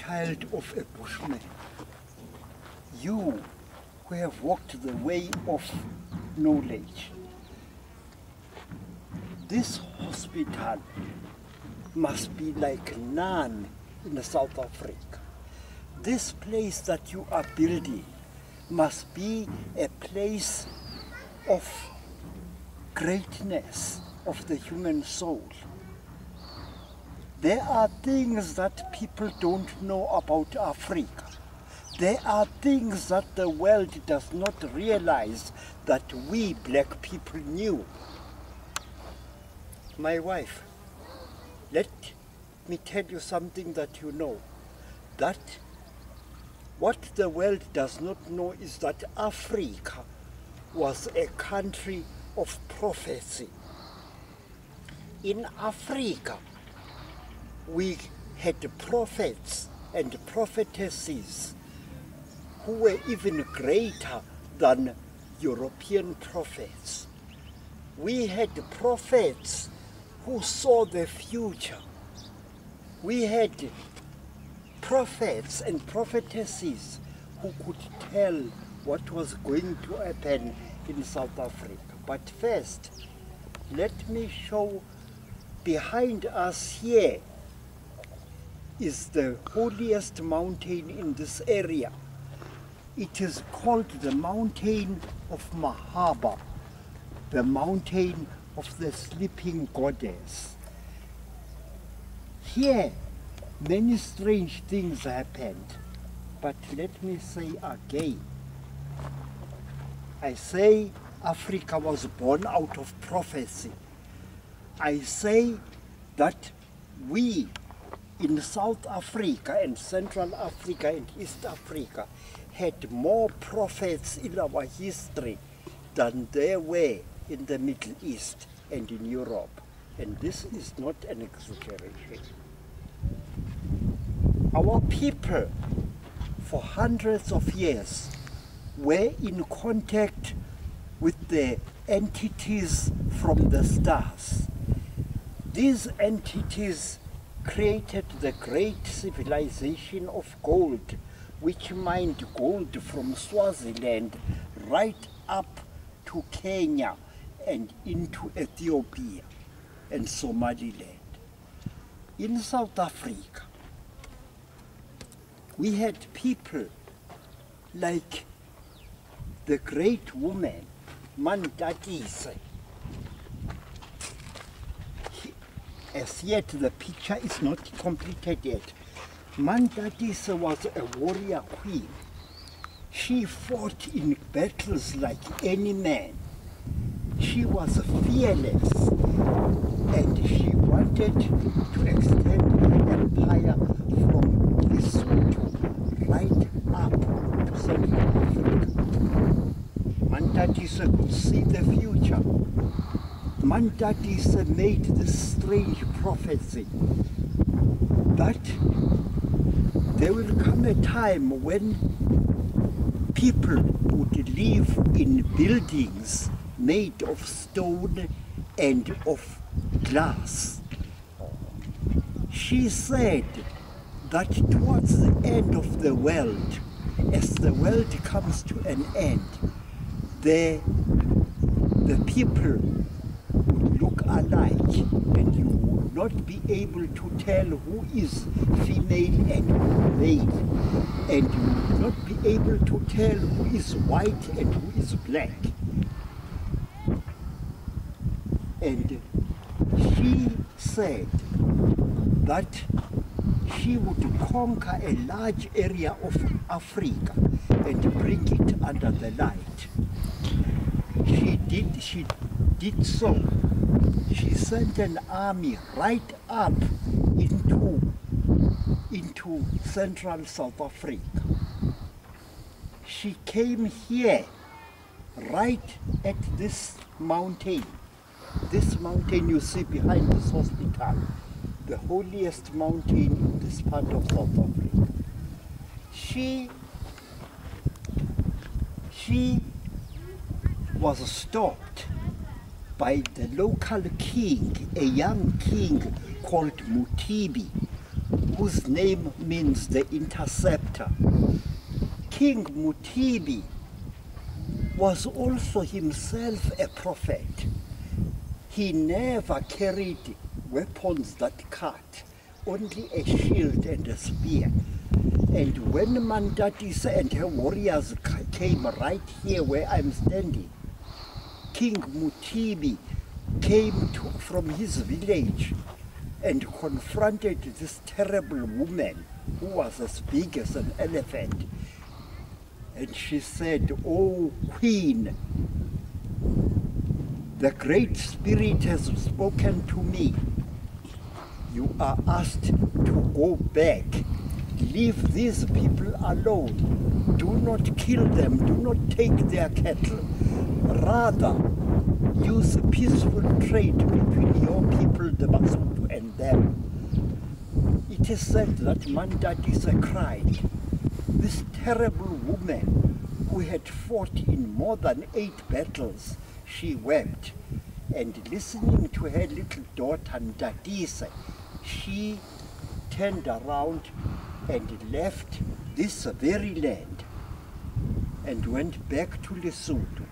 child of a bushman, you who have walked the way of knowledge, this hospital must be like none in South Africa. This place that you are building must be a place of greatness of the human soul. There are things that people don't know about Africa. There are things that the world does not realize that we black people knew. My wife, let me tell you something that you know. That what the world does not know is that Africa was a country of prophecy. In Africa, we had prophets and prophetesses who were even greater than European prophets. We had prophets who saw the future. We had prophets and prophetesses who could tell what was going to happen in South Africa. But first, let me show behind us here is the holiest mountain in this area. It is called the mountain of Mahaba, the mountain of the sleeping goddess. Here, many strange things happened, but let me say again, I say Africa was born out of prophecy. I say that we in South Africa and Central Africa and East Africa had more prophets in our history than there were in the Middle East and in Europe. And this is not an exaggeration. Our people, for hundreds of years, were in contact with the entities from the stars. These entities created the great civilization of gold, which mined gold from Swaziland right up to Kenya and into Ethiopia and Somaliland. In South Africa, we had people like the great woman, Mantatise. As yet, the picture is not completed yet. Mantatise was a warrior queen. She fought in battles like any man. She was fearless, and she wanted to extend her empire from Lesotho right up to Central Africa. Mantatise could see the future. Mantatise made this strange prophecy that there will come a time when people would live in buildings made of stone and of glass. She said that towards the end of the world, as the world comes to an end, the people would look alike, and you would not be able to tell who is female and who male, and you would not be able to tell who is white and who is black. And she said that she would conquer a large area of Africa and bring it under the light. She did so. She sent an army right up into central South Africa. She came here, right at this mountain you see behind this hospital, the holiest mountain in this part of South Africa. She was stopped by the local king, a young king called Mutibi, who whose name means the interceptor. King Mutibi was also himself a prophet. He never carried weapons that cut, only a shield and a spear. And when Mantatisa and her warriors came right here where I'm standing, King Mutibi came from his village and confronted this terrible woman who was as big as an elephant. And she said, "Oh, Queen, the Great Spirit has spoken to me. You are asked to go back. Leave these people alone. Do not kill them. Do not take their cattle. Rather, use peaceful trade between your people, the Basotho, and them." It is said that Mantatisa cried. This terrible woman who had fought in more than 8 battles, she wept. And listening to her little daughter Ntatisa, she turned around and left this very land and went back to Lesotho.